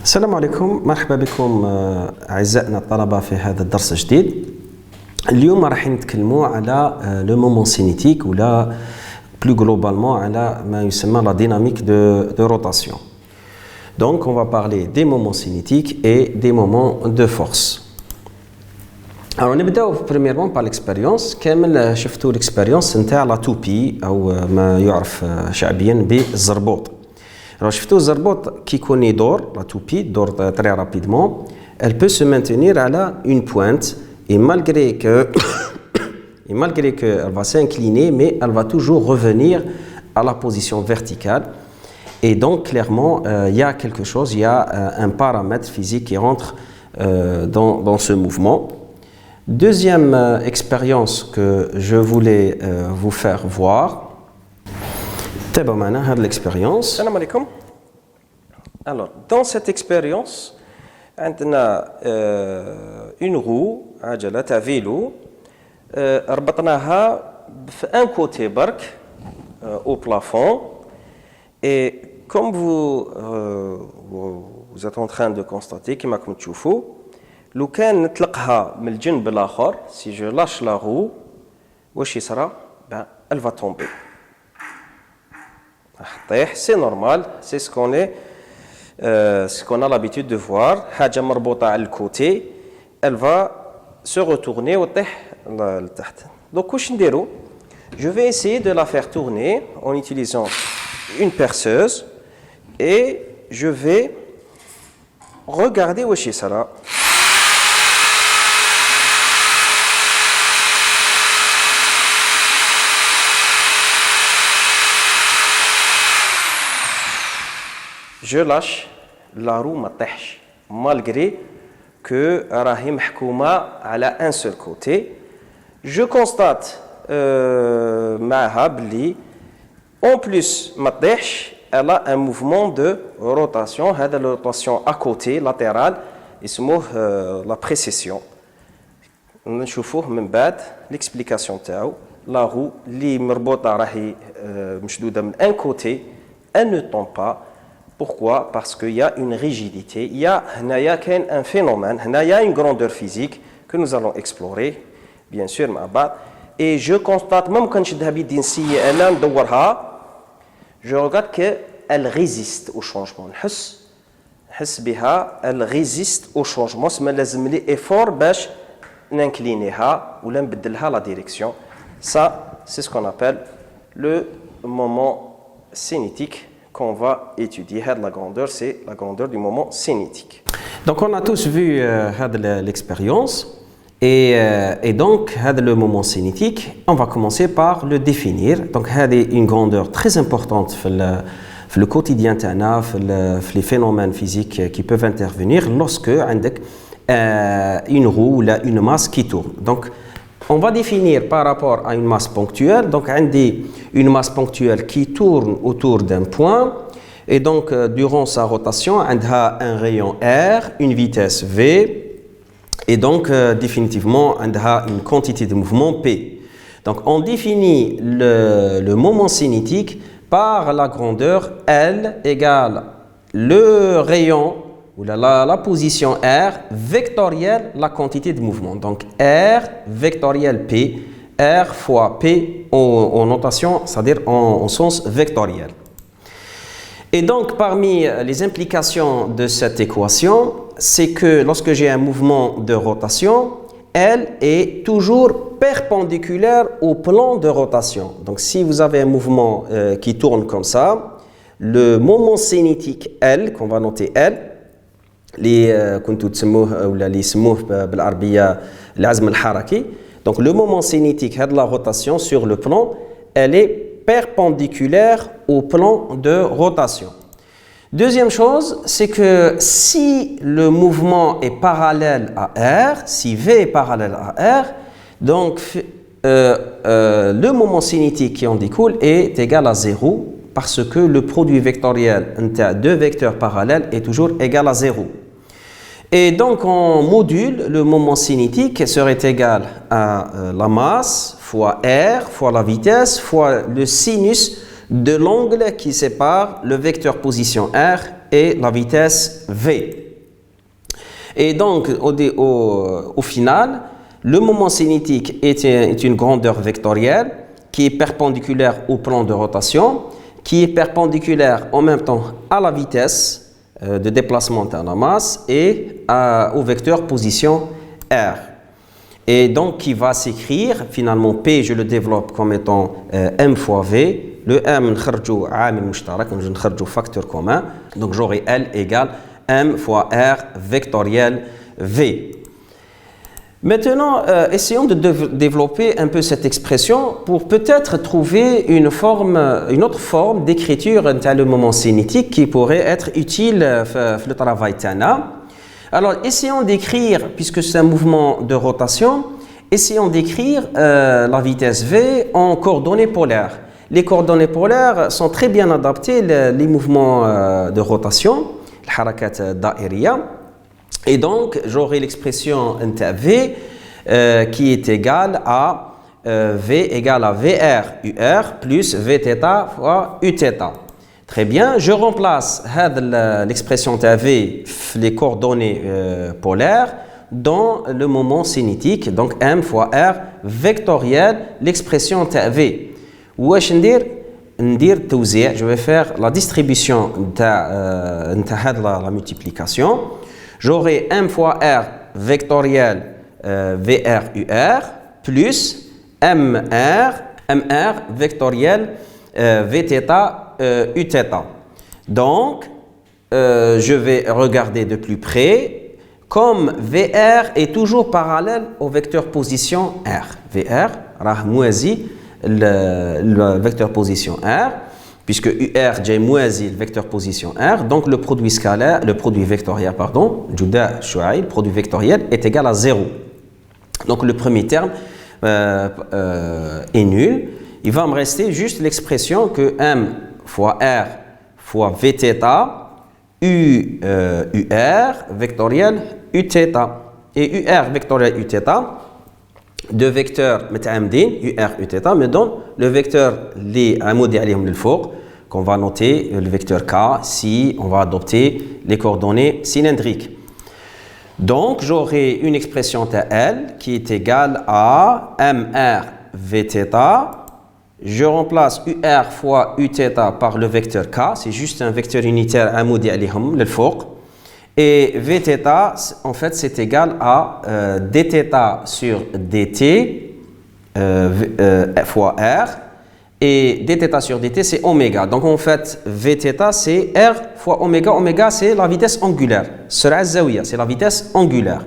السلام عليكم، مرحبا بكم أعزائنا الطلبة في هذا الدرس الجديد. اليوم راح نتكلموا على لو مومون سينيتيك ولا plus globalement على ما يسمى la dynamique de rotation. Donc on va parler des moments cinétiques et des moments de force. Alors نبداو premièrement par l'expérience. كامل شفتوا l'expérience نتاع لا توبي او ما يعرف شعبيا بالزربوط. Alors شفتوا الزربوط كي يكون يدور لا توبي يدور très rapidement, elle peut se maintenir à une pointe et malgré qu'elle va s'incliner, mais elle va toujours revenir à la position verticale. Et donc clairement il y a quelque chose, il y a un paramètre physique qui rentre dans ce mouvement. Deuxième expérience que je voulais vous faire voir. تابعوا معنا هذه l'expérience. السلام عليكم. Alors, dans cette expérience, on a une roue, عجلة تاع فيلو, ربطناها un côté برك au plafond, et comme vous êtes en train de constater كما راكم تشوفوا, لو كان نطلقها من الجنب الاخر, si je lâche la roue, واش يصرى؟ ben elle va tomber. C'est normal, c'est ce qu'on a l'habitude de voir. حاجة مربوطة على الكوتي, elle va se retourner وتطيح لتحت. Donc واش نديرو؟ Je vais essayer de la faire tourner en utilisant une perceuse et je vais regarder واش يصرى. Je lâche la roue ما تطيحش malgré que راهي محكومة على un seul côté. Je constate معها بلي en plus ما تطيحش, elle a un mouvement de rotation. هذا la rotation à côté latérale يسموه la précession. نشوفوه من بعد l'explication تاعو. La roue اللي مربوطة راهي مشدودة من un côté, elle ne tombe pas. Pourquoi? Parce qu'il y a une rigidité, il y a un phénomène, il y a une grandeur physique que nous allons explorer, bien sûr, et je constate, même quand je regarde qu'elle résiste au changement. Elle résiste au changement, mais لازم لي effort باش ننكلينيها ولا نبدلها la direction. Ça, c'est ce qu'on appelle le moment cinétique qu'on va étudier. La grandeur, c'est la grandeur du moment cinétique. Donc on a tous vu l'expérience et donc le moment cinétique, on va commencer par le définir. Donc c'est une grandeur très importante dans le quotidien تاعنا, في les phénomènes physiques qui peuvent intervenir lorsque عندك une roue ou une masse qui tourne. Donc on va définir par rapport à une masse ponctuelle. Donc, on a une masse ponctuelle qui tourne autour d'un point. Et donc, durant sa rotation, on a un rayon R, une vitesse V. Et donc, définitivement, on a une quantité de mouvement P. Donc, on définit le moment cinétique par la grandeur L égale le rayon ou la position R vectorielle la quantité de mouvement. Donc R vectoriel P, R fois P en notation, c'est-à-dire en sens vectoriel. Et donc parmi les implications de cette équation, c'est que lorsque j'ai un mouvement de rotation, elle est toujours perpendiculaire au plan de rotation. Donc si vous avez un mouvement qui tourne donc le moment cinétique L, qu'on va noter L, اللي كنتوا تسموه ولا اللي يسموه بالعربيه العزم الحركي. Donc le moment cinétique de la rotation sur le plan, elle est perpendiculaire au plan de rotation. Deuxième chose, c'est que si le mouvement est parallèle à R, si V est parallèle à R, donc le moment cinétique qui en découle est égal à 0 parce que le produit vectoriel entre deux vecteurs parallèles est toujours égal à 0. Et donc en module, le moment cinétique serait égal à la masse fois R fois la vitesse fois le sinus de l'angle qui sépare le vecteur position R et la vitesse v. Et donc, au final, le moment cinétique est une grandeur vectorielle qui est perpendiculaire au plan de rotation, qui est perpendiculaire en même temps à la vitesse de déplacement de la masse et au vecteur position r. Et donc, qui va s'écrire, finalement, P, je le développe comme étant M fois V. Le M, je ne facteur commun. Donc, j'aurai L égale M fois R vectoriel V. Maintenant, essayons de développer un peu cette expression pour peut-être trouver une autre forme d'écriture dans le moment cinétique qui pourrait être utile dans le travail Tana. Alors, essayons d'écrire, puisque c'est un mouvement de rotation, essayons d'écrire la vitesse V en coordonnées polaires. Les coordonnées polaires sont très bien adaptées les mouvements de rotation, les harakat da'iriya. Et donc, j'aurai l'expression V qui est égale à V égale à VR UR plus Vθ fois Uθ. Très bien, je remplace l'expression V, les coordonnées polaires, dans le moment cinétique, donc M fois R vectoriel, l'expression V. Je vais faire la distribution de la multiplication. J'aurai M fois R vectoriel VR UR plus MR vectoriel Vθ Uθ. Donc, je vais regarder de plus près. Comme VR est toujours parallèle au vecteur position R. VR rah moisi le vecteur position R, puisque UR j'ai moisi le vecteur position R, donc le produit scalaire, le produit vectoriel, pardon, le produit vectoriel est égal à 0. Donc le premier terme est nul. Il va me rester juste l'expression que M fois R fois Vθ UR vectoriel Uθ. Et UR vectoriel Uθ, deux vecteurs متعامدين UR Uθ me donne le vecteur اللي عمودي عليهم للفوق qu'on va noter le vecteur K si on va adopter les coordonnées cylindriques. Donc j'aurai une expression TL qui est égale à MR Vθ. Je remplace UR fois Uθ par le vecteur K, c'est juste un vecteur unitaire عمودي عليهم للفوق. Et Vθ, en fait, c'est égal à dθ sur dt fois R. Et dθ sur dt, c'est oméga. Donc, en fait, Vθ, c'est R fois oméga. Oméga, c'est la vitesse angulaire. Sur'a zawiya, c'est la vitesse angulaire.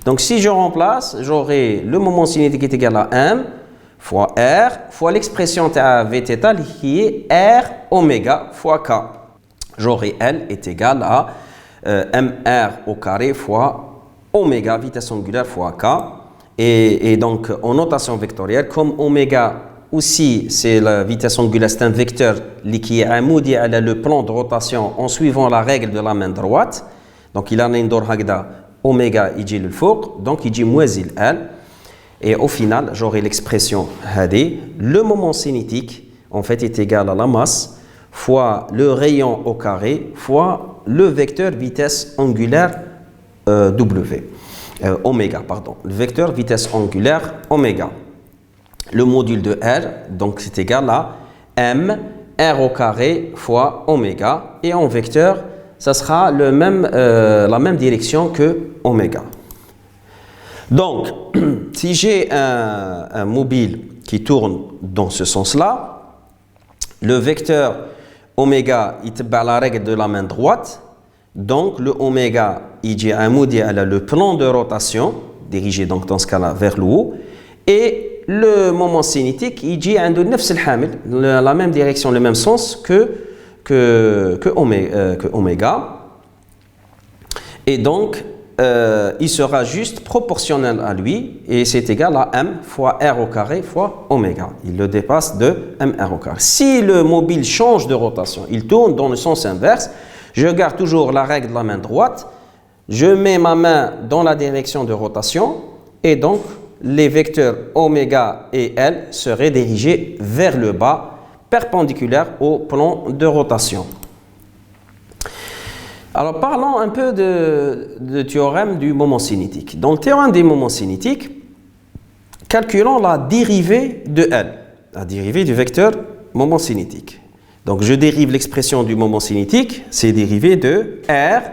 Donc, si je remplace, j'aurai le moment cinétique est égal à M fois R fois l'expression de Vθ qui est R oméga fois K. J'aurai L est égal à MR au carré fois oméga, vitesse angulaire fois K. Et donc, en notation vectorielle, comme oméga aussi, c'est la vitesse angulaire, c'est un vecteur qui est amoudi à le plan de rotation en suivant la règle de la main droite. Donc, il a un dor hagda, oméga, il dit le fouq, donc il dit moisil L. Et au final, j'aurai l'expression hadi, le moment cinétique, en fait, est égal à la masse fois le rayon au carré fois le vecteur vitesse angulaire W, oméga, pardon, le vecteur vitesse angulaire oméga. Le module de R, donc c'est égal à M, R au carré fois oméga, et en vecteur, ça sera la même direction que oméga. Donc, si j'ai un mobile qui tourne dans ce sens-là, le vecteur oméga, il tient la règle de la main droite. Donc, le oméga, il dit le plan de rotation, dirigé donc dans ce cas-là vers le haut. Et le moment cinétique, il dit la même direction, le même sens que oméga. Et donc, il sera juste proportionnel à lui et c'est égal à M fois R au carré fois oméga. Il le dépasse de MR au carré. Si le mobile change de rotation, il tourne dans le sens inverse, je garde toujours la règle de la main droite, je mets ma main dans la direction de rotation et donc les vecteurs oméga et L seraient dirigés vers le bas, perpendiculaires au plan de rotation. Alors, parlons un peu de théorème du moment cinétique. Dans le théorème des moments cinétiques, calculons la dérivée de L, la dérivée du vecteur moment cinétique. Donc, je dérive l'expression du moment cinétique, c'est dérivé de R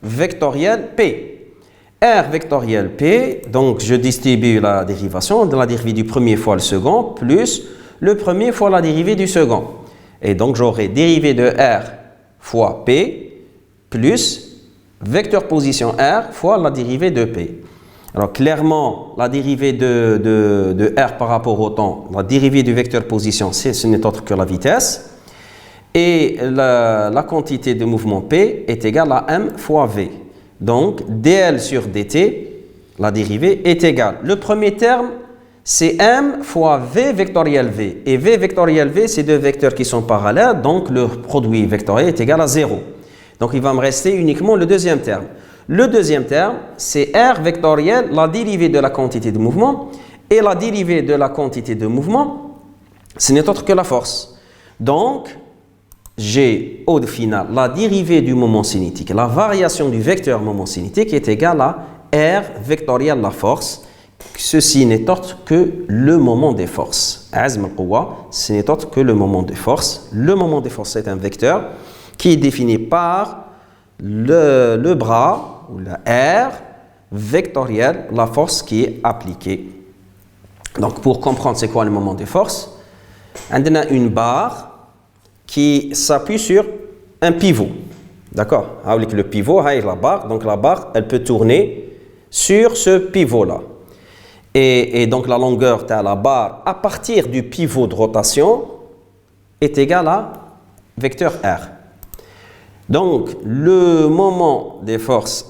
vectoriel P. R vectoriel P, donc je distribue la dérivation de la dérivée du premier fois le second plus le premier fois la dérivée du second. Et donc, j'aurai dérivée de R fois P plus vecteur position R fois la dérivée de P. Alors, clairement, la dérivée de R par rapport au temps, la dérivée du vecteur position, ce n'est autre que la vitesse. Et la quantité de mouvement P est égale à M fois V. Donc, dl sur dt, la dérivée est égale. Le premier terme, c'est M fois V vectoriel V. Et V vectoriel V, c'est deux vecteurs qui sont parallèles, donc le produit vectoriel est égal à 0. Donc, il va me rester uniquement le deuxième terme. Le deuxième terme, c'est R vectoriel, la dérivée de la quantité de mouvement. Et la dérivée de la quantité de mouvement, ce n'est autre que la force. Donc, j'ai au final la dérivée du moment cinétique, la variation du vecteur moment cinétique est égale à R vectoriel la force. Ceci n'est autre que le moment des forces. Azm al-Quwa, ce n'est autre que le moment des forces. Le moment des forces est un vecteur qui est défini par le bras ou la R vectoriel, la force qui est appliquée. Donc pour comprendre c'est quoi le moment des forces, on a une barre qui s'appuie sur un pivot. D'accord? Avec le pivot, la barre. Donc la barre, elle peut tourner sur ce pivot-là. Et donc la longueur de la barre à partir du pivot de rotation est égale à vecteur R. Donc le moment des forces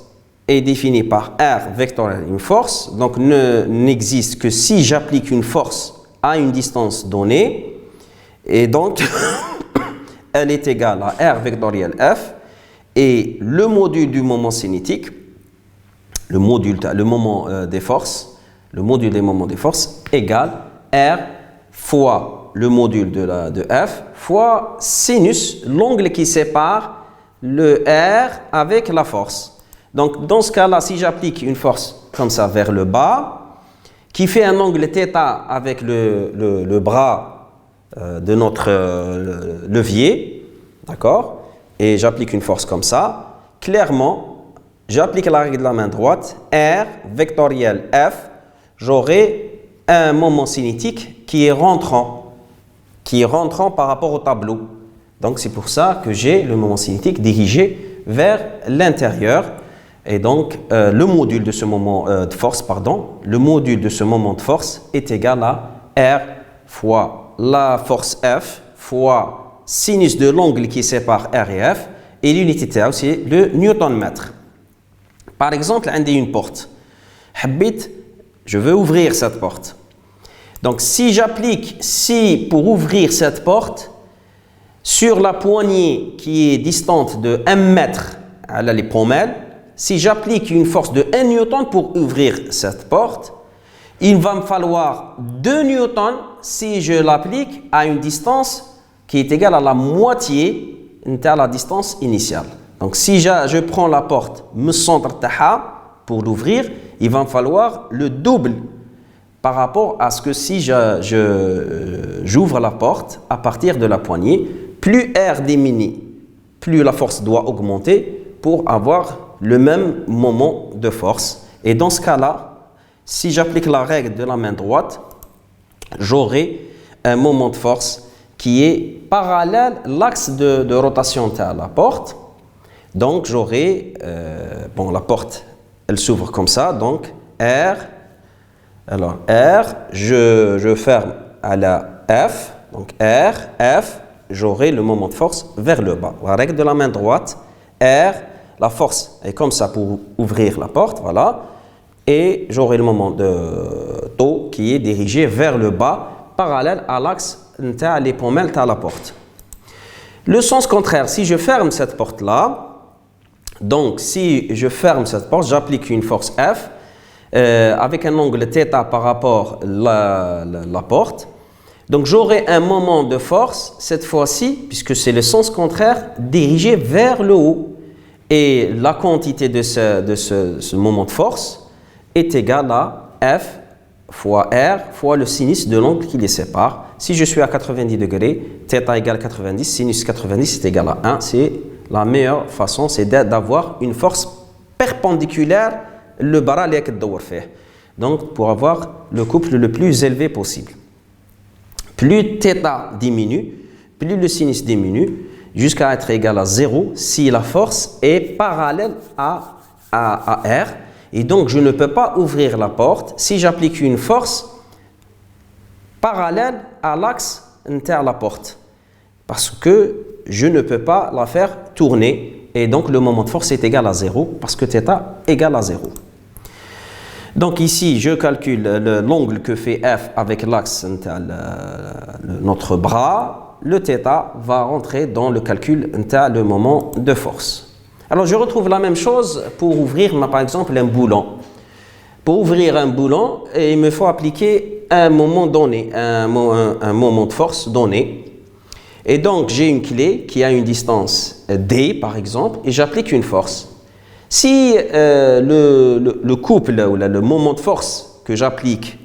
est défini par R vectoriel une force. Donc n'existe que si j'applique une force à une distance donnée. Et donc elle est égale à R vectoriel F et le module du moment cinétique, le moment des forces, le module des moments des forces égale R fois le module de F fois sinus, l'angle qui sépare le R avec la force. Donc dans ce cas-là, si j'applique une force comme ça vers le bas, qui fait un angle θ avec le bras de notre levier, d'accord, et j'applique une force comme ça, clairement, j'applique la règle de la main droite, R vectoriel F, j'aurai un moment cinétique qui est rentrant par rapport au tableau. Donc c'est pour ça que j'ai le moment cinétique dirigé vers l'intérieur. Et donc le module de ce moment de force, le module de ce moment de force est égal à R fois la force F fois sinus de l'angle qui sépare R et F, et l'unité θ, c'est le newton-mètre. Par exemple, on a une porte. Je veux ouvrir cette porte. Donc, si pour ouvrir cette porte, sur la poignée qui est distante de 1 mètre à les pommelles, si j'applique une force de 1 newton pour ouvrir cette porte, il va me falloir 2 newtons si je l'applique à une distance qui est égale à la moitié de la distance initiale. Donc si je prends la porte, me centre taha pour l'ouvrir, il va me falloir le double par rapport à ce que si j'ouvre la porte à partir de la poignée, plus R diminue, plus la force doit augmenter pour avoir le même moment de force. Et dans ce cas-là, si j'applique la règle de la main droite, j'aurai un moment de force qui est parallèle à l'axe de rotation de la porte. Donc j'aurai, la porte, elle s'ouvre comme ça, donc R, alors R, je ferme à la F, donc R, F, j'aurai le moment de force vers le bas. La règle de la main droite, R, la force est comme ça pour ouvrir la porte, voilà. Et j'aurai le moment de taux qui est dirigé vers le bas, parallèle à l'axe les pommelles à la porte. Le sens contraire, si je ferme cette porte-là, donc si je ferme cette porte, j'applique une force F avec un angle θ par rapport à la porte. Donc j'aurai un moment de force, cette fois-ci, puisque c'est le sens contraire, dirigé vers le haut. Et la quantité de ce moment de force est égale à F fois R fois le sinus de l'angle qui les sépare. Si je suis à 90 degrés, θ égale 90, sinus 90 est égal à 1. C'est la meilleure façon, c'est d'avoir une force perpendiculaire le bara اللي كتدور فيه. Donc pour avoir le couple le plus élevé possible. Plus θ diminue, plus le sinus diminue, jusqu'à être égal à 0 si la force est parallèle à R. Et donc, je ne peux pas ouvrir la porte si j'applique une force parallèle à l'axe inter la porte. Parce que je ne peux pas la faire tourner. Et donc, le moment de force est égal à 0 parce que θ égale à 0. Donc ici, je calcule l'angle que fait F avec l'axe inter notre bras. Le θ va rentrer dans le calcul inter le moment de force. Alors, je retrouve la même chose pour ouvrir, par exemple, un boulon. Pour ouvrir un boulon, il me faut appliquer un moment donné, un moment de force donné. Et donc, j'ai une clé qui a une distance D, par exemple, et j'applique une force. Si le couple, ou le moment de force que j'applique,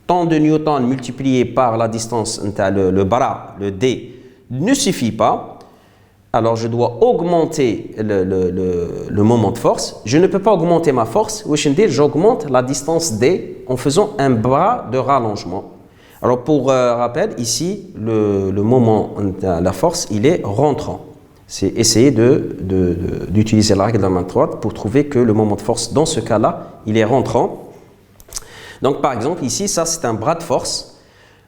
tant de newtons multiplié par la distance, le bara, le D, ne suffit pas, alors je dois augmenter le moment de force. Je ne peux pas augmenter ma force. J'augmente la distance D en faisant un bras de rallongement. Alors pour rappel, ici, le moment de la force, il est rentrant. C'est essayer d'utiliser la règle de la main droite pour trouver que le moment de force, dans ce cas-là, il est rentrant. Donc par exemple, ici, ça c'est un bras de force.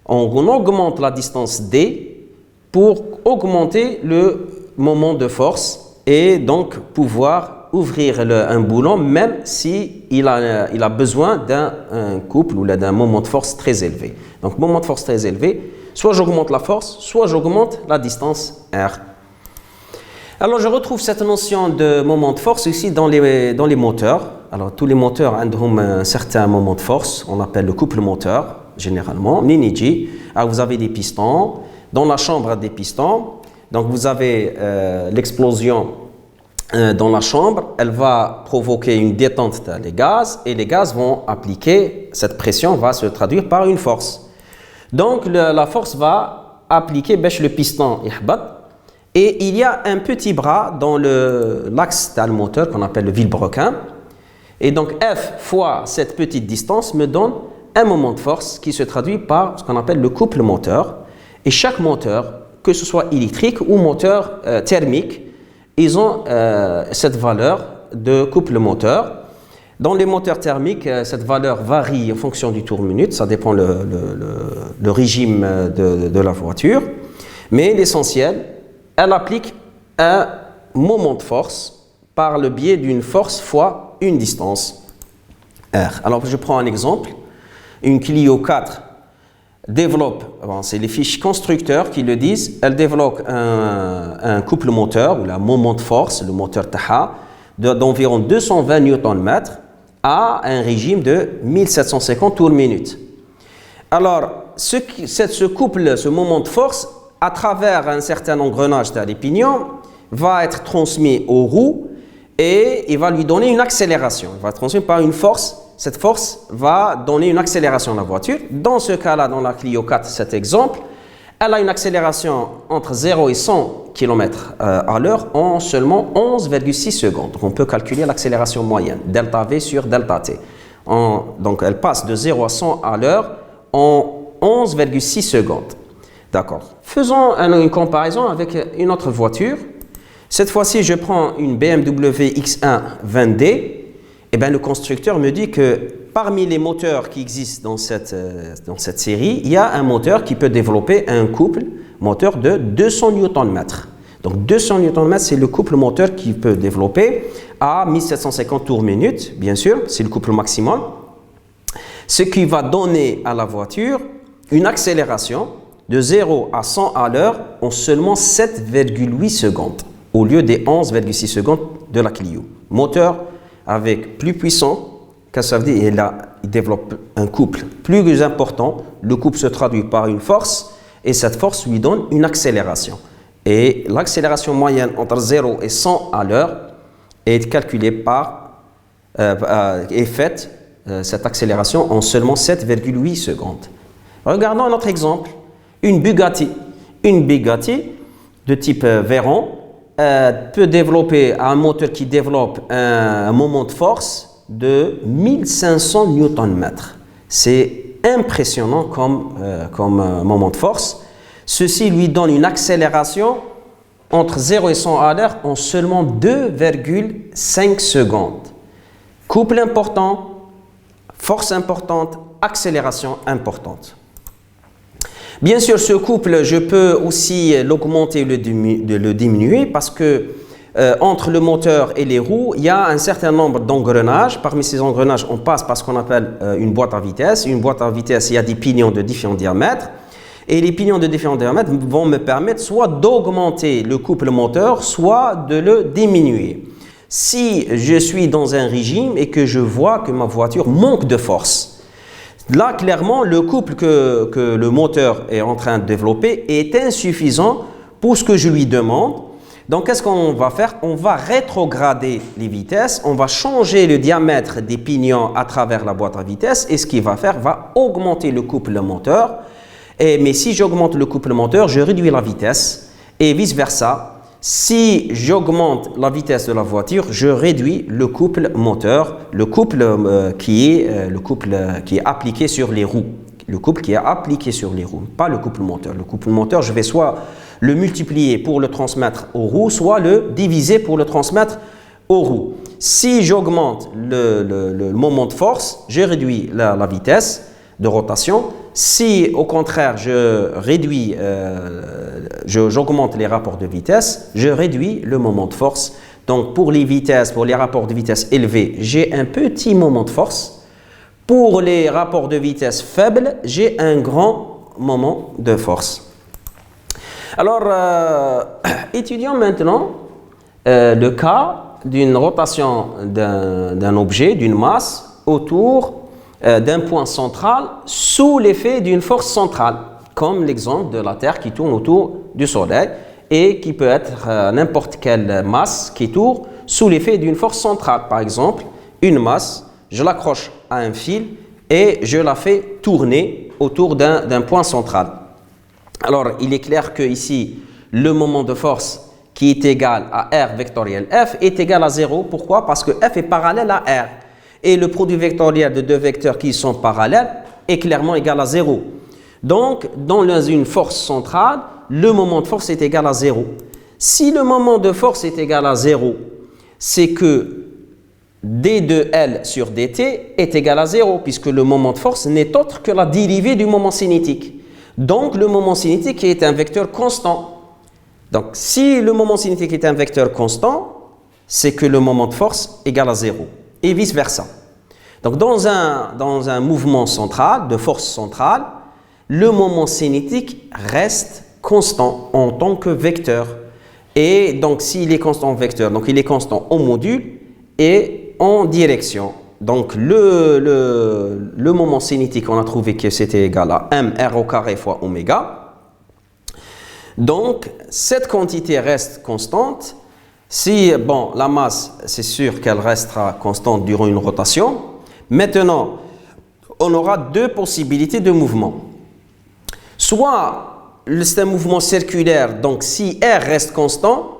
On augmente la distance D pour augmenter le moment de force et donc pouvoir ouvrir un boulon même si il a besoin d'un couple ou d'un moment de force très élevé. Donc moment de force très élevé, soit j'augmente la force, soit j'augmente la distance R. Alors je retrouve cette notion de moment de force ici dans les moteurs. Alors tous les moteurs ont un certain moment de force, on appelle le couple moteur généralement, Niniji. Alors vous avez des pistons, dans la chambre des pistons. Donc vous avez l'explosion dans la chambre, elle va provoquer une détente des gaz et les gaz vont appliquer, cette pression va se traduire par une force. Donc la force va appliquer le piston et il y a un petit bras dans l'axe du moteur qu'on appelle le vilebrequin. Et donc F fois cette petite distance me donne un moment de force qui se traduit par ce qu'on appelle le couple moteur. Et chaque moteur, que ce soit électrique ou moteur thermique, ils ont cette valeur de couple moteur. Dans les moteurs thermiques, cette valeur varie en fonction du tour minute, ça dépend le régime de la voiture. Mais l'essentiel, elle applique un moment de force par le biais d'une force fois une distance R. Alors je prends un exemple, une Clio 4 développe, c'est les fiches constructeurs qui le disent, elle développe un couple moteur ou un moment de force, le moteur TAHA, d'environ 220 Nm à un régime de 1750 tours minute. Alors, ce couple, ce moment de force, à travers un certain engrenage des pignons, va être transmis aux roues et il va lui donner une accélération. Il va être transmis par une force. Cette force va donner une accélération à la voiture. Dans ce cas-là, dans la Clio 4, cet exemple, elle a une accélération entre 0 et 100 km à l'heure en seulement 11,6 secondes. Donc on peut calculer l'accélération moyenne, delta V sur delta T. Donc elle passe de 0 à 100 à l'heure en 11,6 secondes. D'accord. Faisons une comparaison avec une autre voiture. Cette fois-ci, je prends une BMW X1 20D. Eh bien, le constructeur me dit que parmi les moteurs qui existent dans cette série, il y a un moteur qui peut développer un couple moteur de 200 Nm. Donc 200 Nm, c'est le couple moteur qui peut développer à 1750 tours minute, bien sûr, c'est le couple maximum. Ce qui va donner à la voiture une accélération de 0 à 100 à l'heure en seulement 7,8 secondes, au lieu des 11,6 secondes de la Clio. Moteur avec plus puissant, qu'est-ce que ça veut dire? Il développe un couple plus important. Le couple se traduit par une force et cette force lui donne une accélération. Et l'accélération moyenne entre 0 et 100 à l'heure est calculée est faite cette accélération en seulement 7,8 secondes. Regardons un autre exemple. Une Bugatti de type Veyron peut développer un moteur qui développe un moment de force de 1500 Nm. C'est impressionnant comme moment de force. Ceci lui donne une accélération entre 0 et 100 à l'heure en seulement 2,5 secondes. Couple important, force importante, accélération importante. Bien sûr, ce couple, je peux aussi l'augmenter ou le diminuer parce que entre le moteur et les roues, il y a un certain nombre d'engrenages. Parmi ces engrenages, on passe par ce qu'on appelle une boîte à vitesse. Une boîte à vitesse, il y a des pignons de différents diamètres. Et les pignons de différents diamètres vont me permettre soit d'augmenter le couple moteur, soit de le diminuer. Si je suis dans un régime et que je vois que ma voiture manque de force, là, clairement, le couple que le moteur est en train de développer est insuffisant pour ce que je lui demande. Donc, qu'est-ce qu'on va faire? On va rétrograder les vitesses, on va changer le diamètre des pignons à travers la boîte à vitesse et ce qu'il va faire va augmenter le couple moteur. Mais si j'augmente le couple moteur, je réduis la vitesse et vice-versa. Si j'augmente la vitesse de la voiture, je réduis le couple moteur, le couple qui est appliqué sur les roues. Le couple qui est appliqué sur les roues, pas le couple moteur. Le couple moteur, je vais soit le multiplier pour le transmettre aux roues, soit le diviser pour le transmettre aux roues. Si j'augmente le moment de force, je réduis la vitesse de rotation. Si au contraire j'augmente les rapports de vitesse, je réduis le moment de force. Donc pour les rapports de vitesse élevés, j'ai un petit moment de force. Pour les rapports de vitesse faibles, j'ai un grand moment de force. Alors, étudions maintenant le cas d'une rotation d'un objet, d'une masse, autour d'un point central sous l'effet d'une force centrale, comme l'exemple de la Terre qui tourne autour du Soleil et qui peut être n'importe quelle masse qui tourne sous l'effet d'une force centrale. Par exemple, une masse, je l'accroche à un fil et je la fais tourner autour d'un point central. Alors, il est clair que ici, le moment de force qui est égal à R vectoriel F est égal à 0. Pourquoi? Parce que F est parallèle à R. Et le produit vectoriel de deux vecteurs qui sont parallèles est clairement égal à 0. Donc, dans une force centrale, le moment de force est égal à 0. Si le moment de force est égal à 0, c'est que d de L sur dt est égal à 0, puisque le moment de force n'est autre que la dérivée du moment cinétique. Donc, le moment cinétique est un vecteur constant. Donc, si le moment cinétique est un vecteur constant, c'est que le moment de force est égal à 0. Et vice-versa. Donc, dans un mouvement central, de force centrale, le moment cinétique reste constant en tant que vecteur. Et donc, s'il est constant en vecteur, donc il est constant en module et en direction. Donc, le moment cinétique, on a trouvé que c'était égal à mr au carré fois oméga. Donc, cette quantité reste constante. Si, la masse, c'est sûr qu'elle restera constante durant une rotation. Maintenant, on aura deux possibilités de mouvement. Soit, c'est un mouvement circulaire, donc si R reste constant,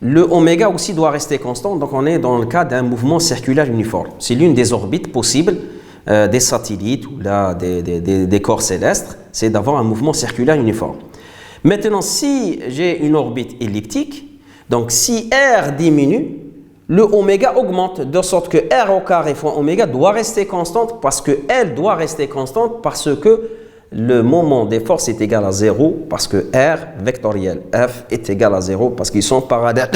le oméga aussi doit rester constant. Donc, on est dans le cas d'un mouvement circulaire uniforme. C'est l'une des orbites possibles des satellites ou des corps célestes, c'est d'avoir un mouvement circulaire uniforme. Maintenant, si j'ai une orbite elliptique, donc, si R diminue, le oméga augmente, de sorte que R au carré fois oméga doit rester constante parce que L doit rester constante parce que le moment des forces est égal à 0 parce que R vectoriel F est égal à 0 parce qu'ils sont parallèles.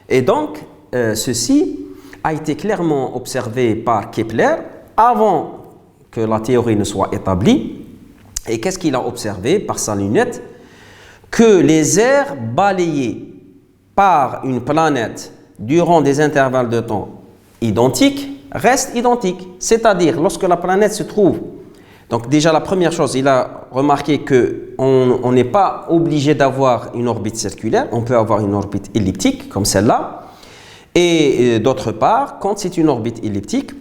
Et donc, ceci a été clairement observé par Kepler avant que la théorie ne soit établie. Et qu'est-ce qu'il a observé par sa lunette? Que les airs balayés par une planète durant des intervalles de temps identiques restent identiques. C'est-à-dire, lorsque la planète se trouve Donc déjà la première chose, il a remarqué qu'on n'est pas obligé d'avoir une orbite circulaire, on peut avoir une orbite elliptique comme celle-là. Et d'autre part, quand c'est une orbite elliptique,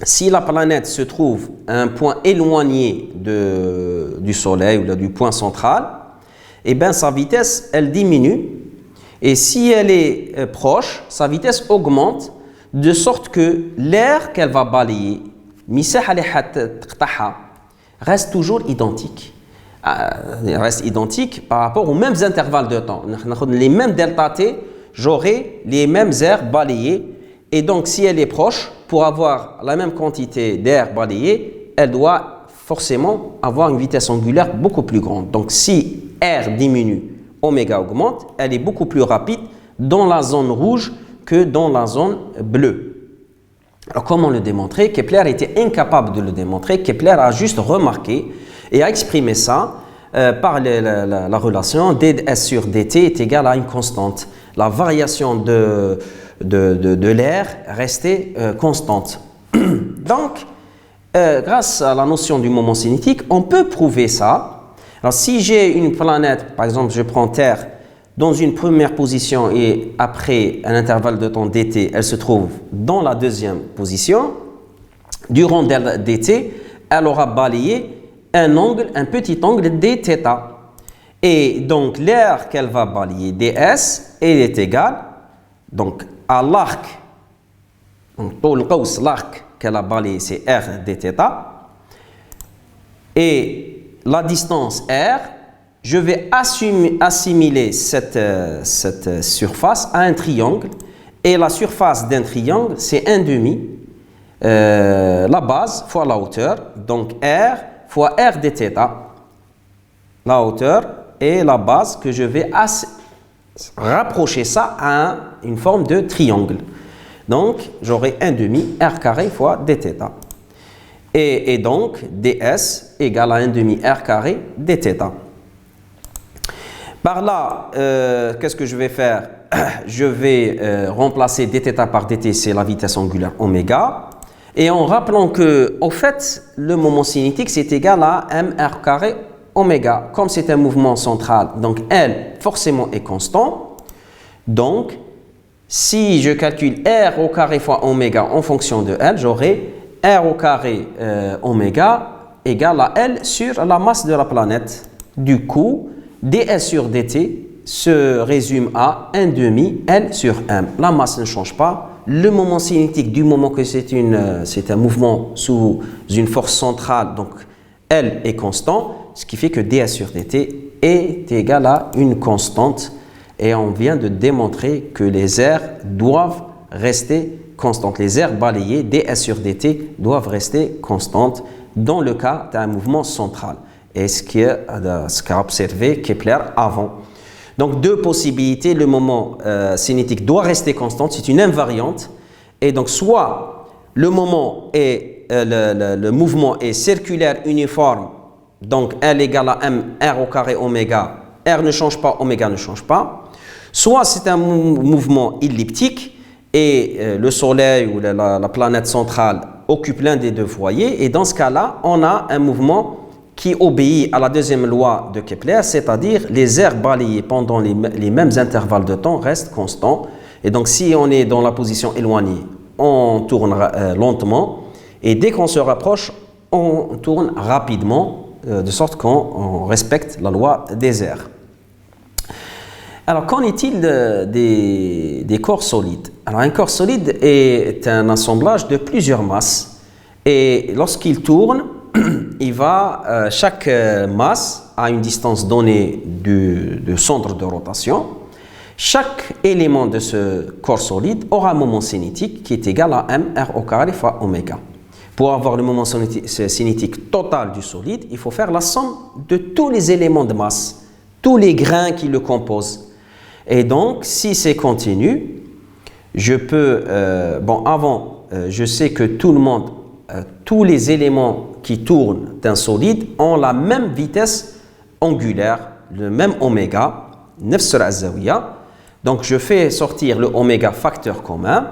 si la planète se trouve à un point éloigné du Soleil ou du point central, eh bien sa vitesse, elle diminue. Et si elle est proche, sa vitesse augmente de sorte que l'air qu'elle va balayer, reste toujours identique. Reste identique par rapport aux mêmes intervalles de temps. Les mêmes delta t, j'aurai les mêmes airs balayés. Et donc, si elle est proche, pour avoir la même quantité d'air balayé, elle doit forcément avoir une vitesse angulaire beaucoup plus grande. Donc, si R diminue, oméga augmente, elle est beaucoup plus rapide dans la zone rouge que dans la zone bleue. Alors, comment le démontrer? Kepler était incapable de le démontrer. Kepler a juste remarqué et a exprimé ça par la relation ds sur dt est égale à une constante. La variation de l'air restait constante. Donc, grâce à la notion du moment cinétique, on peut prouver ça. Alors, si j'ai une planète, par exemple, je prends Terre, dans une première position et après un intervalle de temps dt, elle se trouve dans la deuxième position, durant dt, elle aura balayé un petit angle dθ. Et donc, l'air qu'elle va balayer, ds, elle est égale donc, à l'arc, l'arc qu'elle a balayé, c'est r dθ. Et la distance r, je vais assimiler cette surface à un triangle. Et la surface d'un triangle, c'est 1/2. La base fois la hauteur, donc r fois r dθ. La hauteur et la base que je vais rapprocher ça à une forme de triangle. Donc, j'aurai 1/2 r carré fois dθ. Et donc, ds égale à 1/2 r carré dθ. Par là, qu'est-ce que je vais faire? Je vais remplacer dθ par dt, c'est la vitesse angulaire oméga. Et en rappelant que, au fait, le moment cinétique, c'est égal à mr carré oméga. Comme c'est un mouvement central, donc L forcément est constant. Donc, si je calcule r au carré fois oméga en fonction de L, j'aurai r au carré oméga égale à L sur la masse de la planète. Du coup, ds sur dt se résume à 1/2 L sur m. La masse ne change pas. Le moment cinétique, du moment que c'est un mouvement sous une force centrale, donc L est constant, ce qui fait que ds sur dt est égal à une constante. Et on vient de démontrer que les airs doivent rester constantes. Les airs balayés, ds sur dt, doivent rester constantes dans le cas d'un mouvement central. Et ce qu'a observé Kepler avant. Donc, deux possibilités. Le moment cinétique doit rester constant. C'est une invariante. Et donc, soit le moment est, le mouvement est circulaire uniforme. Donc, L égale à m, r au carré oméga. R ne change pas, oméga ne change pas. Soit c'est un mouvement elliptique et le Soleil ou la planète centrale occupe l'un des deux foyers. Et dans ce cas-là, on a un mouvement qui obéit à la deuxième loi de Kepler, c'est-à-dire les airs balayés pendant les mêmes intervalles de temps restent constants. Et donc, si on est dans la position éloignée, on tourne lentement. Et dès qu'on se rapproche, on tourne rapidement, de sorte qu'on respecte la loi des airs. Alors, qu'en est-il des corps solides? Alors, un corps solide est un assemblage de plusieurs masses. Et lorsqu'il tourne, chaque masse a une distance donnée du centre de rotation. Chaque élément de ce corps solide aura un moment cinétique qui est égal à mr au carré fois oméga. Pour avoir le moment cinétique total du solide, il faut faire la somme de tous les éléments de masse, tous les grains qui le composent. Et donc, si c'est continu, je peux... je sais que tous les éléments qui tournent d'un solide ont la même vitesse angulaire, le même oméga, 9 sur Azawiya. Donc, je fais sortir le oméga facteur commun.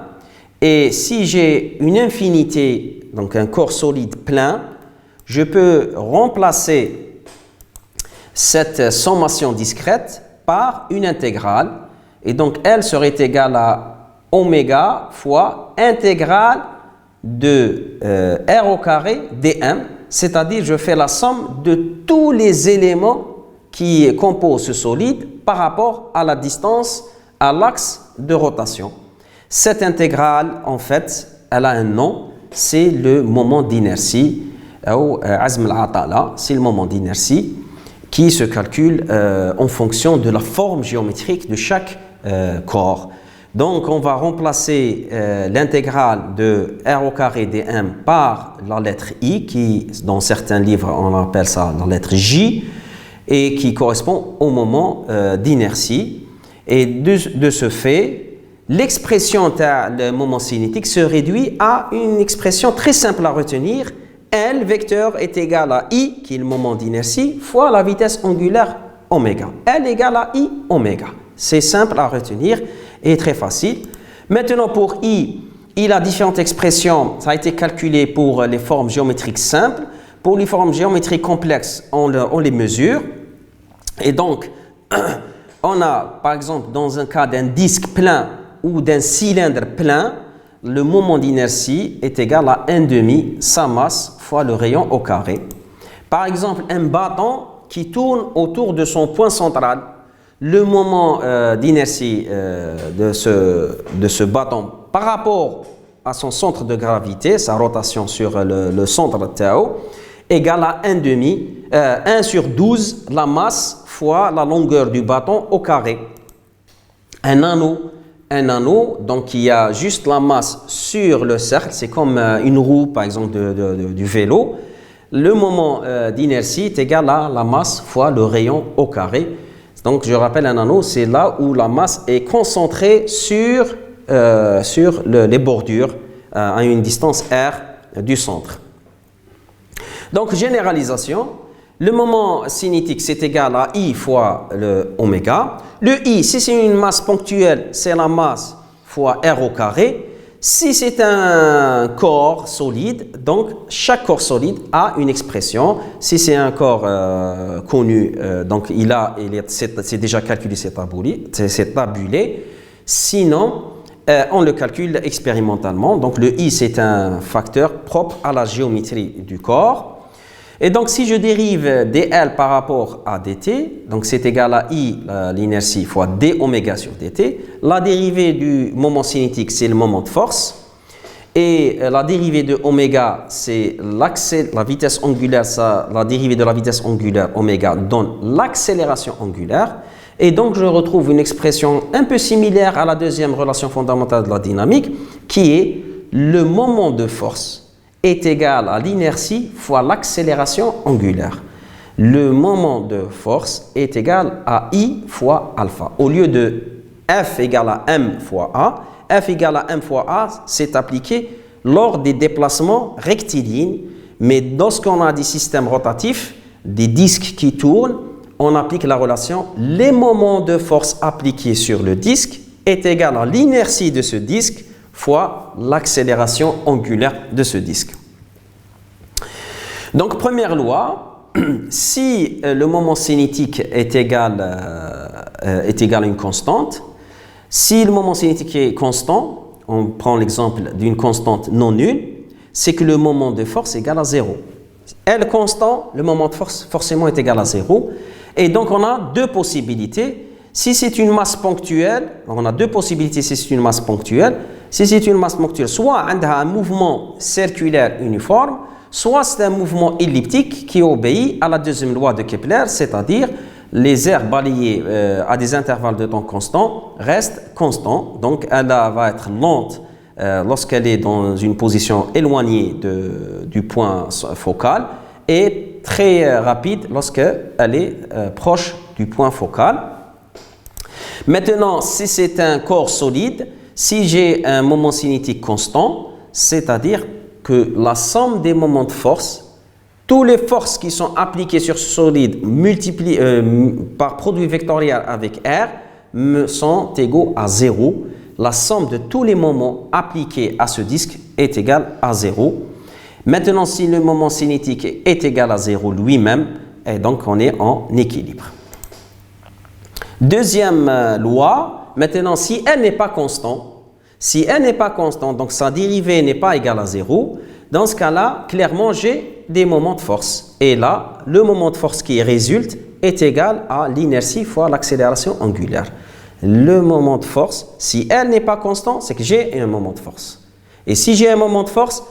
Et si j'ai une infinité, donc un corps solide plein, je peux remplacer cette sommation discrète par une intégrale. Et donc, elle serait égale à oméga fois intégrale de r au carré dm, c'est-à-dire je fais la somme de tous les éléments qui composent ce solide par rapport à la distance à l'axe de rotation. Cette intégrale, en fait, elle a un nom, c'est le moment d'inertie, ou azm al-atala, c'est le moment d'inertie qui se calcule en fonction de la forme géométrique de chaque corps. Donc, on va remplacer l'intégrale de r au carré dm par la lettre i, qui, dans certains livres, on appelle ça la lettre j, et qui correspond au moment d'inertie. Et de ce fait, l'expression le moment cinétique se réduit à une expression très simple à retenir. L vecteur est égal à I, qui est le moment d'inertie, fois la vitesse angulaire oméga. L égale à I oméga. C'est simple à retenir et très facile. Maintenant pour I, il a différentes expressions. Ça a été calculé pour les formes géométriques simples. Pour les formes géométriques complexes, on les mesure. Et donc, on a par exemple dans un cas d'un disque plein ou d'un cylindre plein, le moment d'inertie est égal à 1/2 sa masse fois le rayon au carré. Par exemple, un bâton qui tourne autour de son point central, le moment d'inertie de ce bâton par rapport à son centre de gravité, sa rotation sur le centre Tau, égale à 1 sur 12 la masse fois la longueur du bâton au carré. Un anneau, donc il y a juste la masse sur le cercle, c'est comme une roue par exemple du vélo. Le moment d'inertie est égal à la masse fois le rayon au carré. Donc je rappelle, un anneau, c'est là où la masse est concentrée sur les bordures à une distance r du centre. Donc généralisation, le moment cinétique c'est égal à I fois le oméga. Le I, si c'est une masse ponctuelle, c'est la masse fois r au carré. Si c'est un corps solide, donc chaque corps solide a une expression. Si c'est un corps connu, donc c'est déjà calculé, c'est tabulé. Sinon, on le calcule expérimentalement. Donc le I, c'est un facteur propre à la géométrie du corps. Et donc, si je dérive dl par rapport à dt, donc c'est égal à I, l'inertie, fois d oméga sur dt. La dérivée du moment cinétique, c'est le moment de force. Et la dérivée de oméga, c'est la vitesse angulaire, la dérivée de la vitesse angulaire oméga donne l'accélération angulaire. Et donc, je retrouve une expression un peu similaire à la deuxième relation fondamentale de la dynamique, qui est le moment de force est égal à l'inertie fois l'accélération angulaire. Le moment de force est égal à I fois alpha. Au lieu de F égale à M fois A, F égale à M fois A, c'est appliqué lors des déplacements rectilignes. Mais lorsqu'on a des systèmes rotatifs, des disques qui tournent, on applique la relation les moments de force appliqués sur le disque est égal à l'inertie de ce disque fois l'accélération angulaire de ce disque. Donc, première loi, si le moment cinétique est égal à une constante, si le moment cinétique est constant, on prend l'exemple d'une constante non nulle, c'est que le moment de force est égal à 0. L constant, le moment de force forcément est égal à 0. Et donc, on a deux possibilités. Si c'est une masse ponctuelle, on a deux possibilités si c'est une masse ponctuelle. Si c'est une masse ponctuelle, soit on a un mouvement circulaire uniforme, soit c'est un mouvement elliptique qui obéit à la deuxième loi de Kepler, c'est-à-dire les aires balayées à des intervalles de temps constants restent constants. Donc, elle va être lente lorsqu'elle est dans une position éloignée du point focal et très rapide lorsqu'elle est proche du point focal. Maintenant, si c'est un corps solide, si j'ai un moment cinétique constant, c'est-à-dire que la somme des moments de force, toutes les forces qui sont appliquées sur ce solide multipliées par produit vectoriel avec R sont égaux à 0. La somme de tous les moments appliqués à ce disque est égale à 0. Maintenant, si le moment cinétique est égal à 0 lui-même, et donc on est en équilibre. Deuxième loi, maintenant si n n'est pas constant, donc sa dérivée n'est pas égale à 0, dans ce cas-là, clairement j'ai des moments de force. Et là, le moment de force qui résulte est égal à l'inertie fois l'accélération angulaire. Le moment de force, si n n'est pas constant, c'est que j'ai un moment de force. Et si j'ai un moment de force,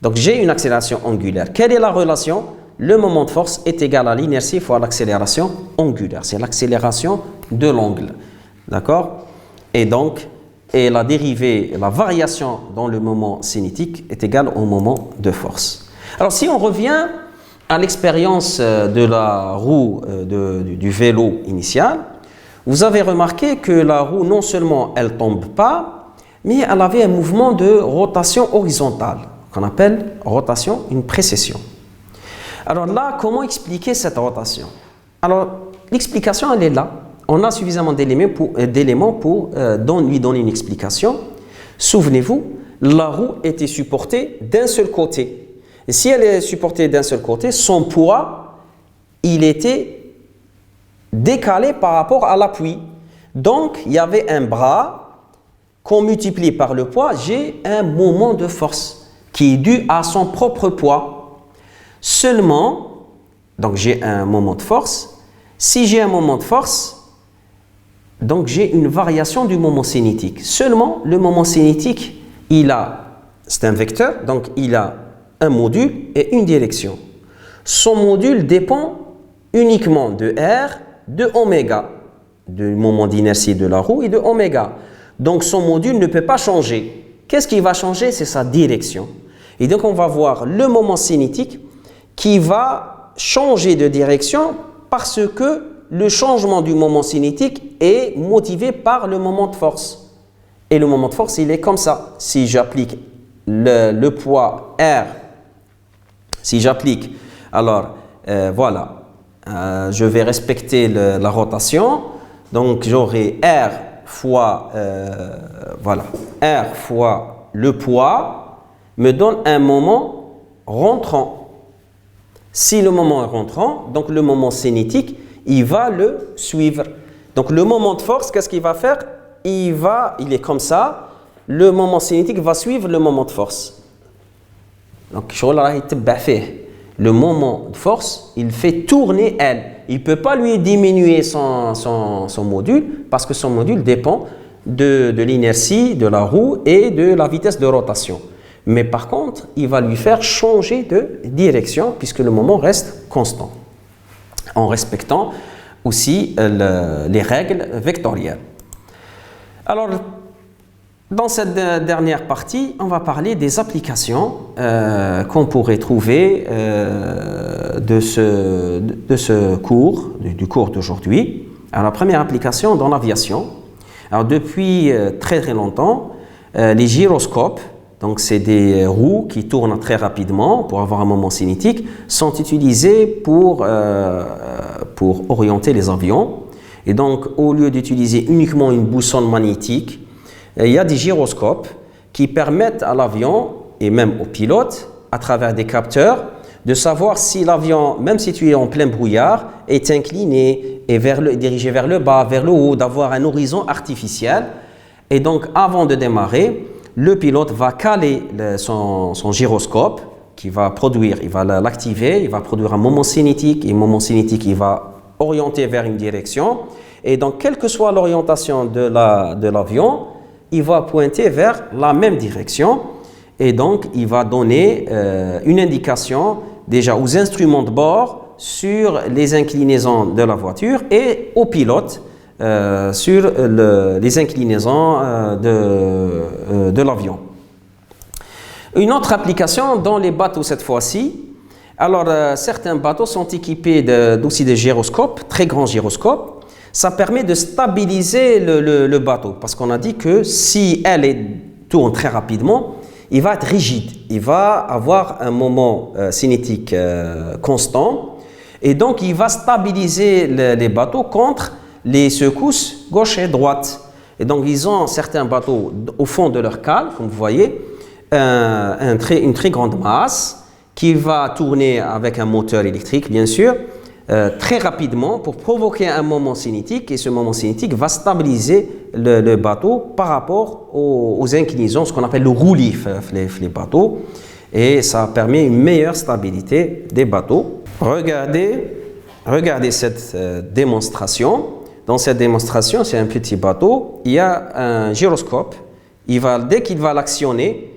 donc j'ai une accélération angulaire. Quelle est la relation? Le moment de force est égal à l'inertie fois l'accélération angulaire. C'est l'accélération de l'angle. D'accord? Et donc, la dérivée, la variation dans le moment cinétique est égale au moment de force. Alors, si on revient à l'expérience de la roue du vélo initial, vous avez remarqué que la roue, non seulement elle ne tombe pas, mais elle avait un mouvement de rotation horizontale, qu'on appelle rotation, une précession. Alors là, comment expliquer cette rotation? Alors, l'explication, elle est là. On a suffisamment d'éléments pour lui donner une explication. Souvenez-vous, la roue était supportée d'un seul côté. Et si elle est supportée d'un seul côté, son poids, il était décalé par rapport à l'appui. Donc, il y avait un bras qu'on multiplie par le poids. J'ai un moment de force qui est dû à son propre poids. Seulement, donc j'ai un moment de force. Si j'ai un moment de force, donc j'ai une variation du moment cinétique. Seulement, le moment cinétique, c'est un vecteur, donc il a un module et une direction. Son module dépend uniquement de R, de oméga, du moment d'inertie de la roue et de oméga. Donc son module ne peut pas changer. Qu'est-ce qui va changer? C'est sa direction. Et donc on va voir le moment cinétique qui va changer de direction parce que le changement du moment cinétique est motivé par le moment de force. Et le moment de force, il est comme ça. Si j'applique le poids R, alors voilà, je vais respecter la rotation. Donc j'aurai R fois, R fois le poids me donne un moment rentrant. Si le moment est rentrant, donc le moment cinétique, il va le suivre. Donc le moment de force, qu'est-ce qu'il va faire? Il est comme ça. Le moment cinétique va suivre le moment de force. Donc le moment de force, il fait tourner L. Il ne peut pas lui diminuer son module parce que son module dépend de l'inertie de la roue et de la vitesse de rotation. Mais par contre, il va lui faire changer de direction puisque le moment reste constant, en respectant aussi les règles vectorielles. Alors, dans cette dernière partie, on va parler des applications qu'on pourrait trouver de ce cours, du cours d'aujourd'hui. Alors, la première application dans l'aviation. Alors, depuis très très longtemps, les gyroscopes, donc c'est des roues qui tournent très rapidement pour avoir un moment cinétique, sont utilisées pour orienter les avions. Et donc, au lieu d'utiliser uniquement une boussole magnétique, il y a des gyroscopes qui permettent à l'avion et même au pilote, à travers des capteurs, de savoir si l'avion, même situé en plein brouillard, est incliné et dirigé vers le bas, vers le haut, d'avoir un horizon artificiel. Et donc, avant de démarrer, le pilote va caler son gyroscope il va l'activer, il va produire un moment cinétique, et le moment cinétique, il va orienter vers une direction. Et donc, quelle que soit l'orientation de l'avion, il va pointer vers la même direction. Et donc, il va donner une indication déjà aux instruments de bord sur les inclinaisons de la voiture et au pilote sur les inclinaisons de l'avion. Une autre application dans les bateaux cette fois-ci. Alors, certains bateaux sont équipés aussi de gyroscopes, très grands gyroscopes. Ça permet de stabiliser le bateau parce qu'on a dit que si tourne très rapidement, il va être rigide. Il va avoir un moment cinétique constant et donc il va stabiliser les bateaux contre les secousses gauche et droite. Et donc, ils ont certains bateaux au fond de leur cale, comme vous voyez, une très grande masse qui va tourner avec un moteur électrique, bien sûr, très rapidement pour provoquer un moment cinétique, et ce moment cinétique va stabiliser le bateau par rapport aux inclinaisons, ce qu'on appelle le roulis les bateaux, et ça permet une meilleure stabilité des bateaux. Regardez cette démonstration. Dans cette démonstration, c'est un petit bateau, il y a un gyroscope, dès qu'il va l'actionner,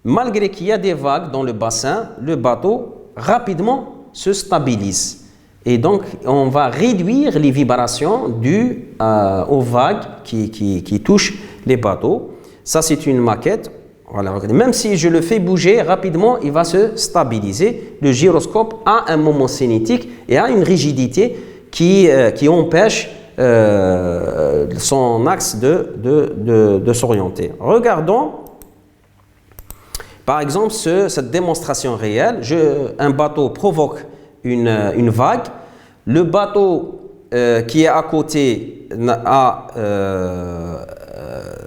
malgré qu'il y a des vagues dans le bassin, le bateau rapidement se stabilise. Et donc, on va réduire les vibrations dues aux vagues qui touchent les bateaux. Ça, c'est une maquette. Voilà, même si je le fais bouger rapidement, il va se stabiliser. Le gyroscope a un moment cinétique et a une rigidité qui empêche son axe de s'orienter. Regardons, par exemple, cette démonstration réelle. Un bateau provoque une vague. Le bateau qui est à côté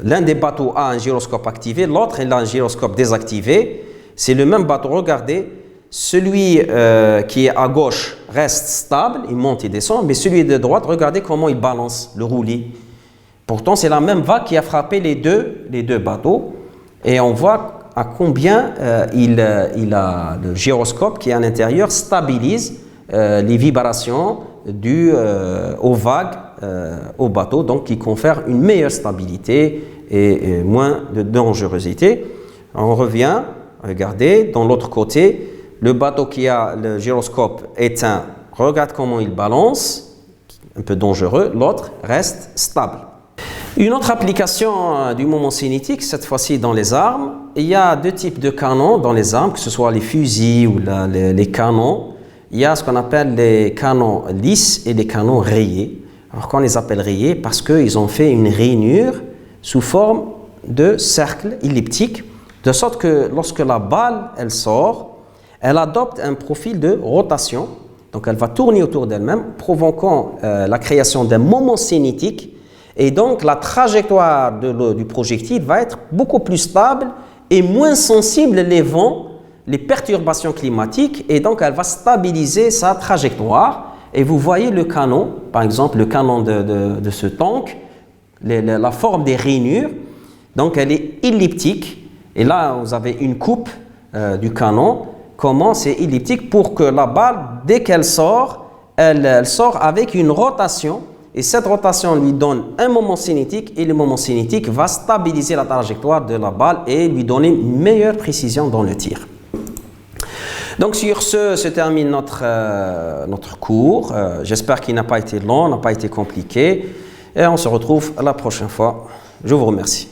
l'un des bateaux a un gyroscope activé, l'autre il a un gyroscope désactivé. C'est le même bateau. Regardez, celui qui est à gauche reste stable, il monte et descend, mais celui de droite, regardez comment il balance le roulis. Pourtant, c'est la même vague qui a frappé les deux bateaux, et on voit à combien le gyroscope qui est à l'intérieur stabilise les vibrations dues aux vagues au bateau, donc qui confère une meilleure stabilité et moins de dangerosité. On revient, regardez, dans l'autre côté, le bateau qui a le gyroscope éteint, regarde comment il balance, un peu dangereux, l'autre reste stable. Une autre application du moment cinétique, cette fois-ci dans les armes, il y a deux types de canons dans les armes, que ce soit les fusils ou les canons. Il y a ce qu'on appelle les canons lisses et les canons rayés. Alors, qu'on les appelle rayés parce qu'ils ont fait une rainure sous forme de cercle elliptique, de sorte que lorsque la balle elle sort, elle adopte un profil de rotation. Donc, elle va tourner autour d'elle-même, provoquant la création d'un moment cinétique. Et donc, la trajectoire du projectile va être beaucoup plus stable et moins sensible les vents, les perturbations climatiques, et donc elle va stabiliser sa trajectoire. Et vous voyez le canon, par exemple le canon de ce tank, la forme des rainures, donc elle est elliptique, et là vous avez une coupe du canon. Comment c'est elliptique? Pour que la balle, dès qu'elle sort, elle sort avec une rotation, et cette rotation lui donne un moment cinétique, et le moment cinétique va stabiliser la trajectoire de la balle et lui donner une meilleure précision dans le tir. Donc sur ce se termine notre cours. J'espère qu'il n'a pas été long, n'a pas été compliqué, et on se retrouve la prochaine fois. Je vous remercie.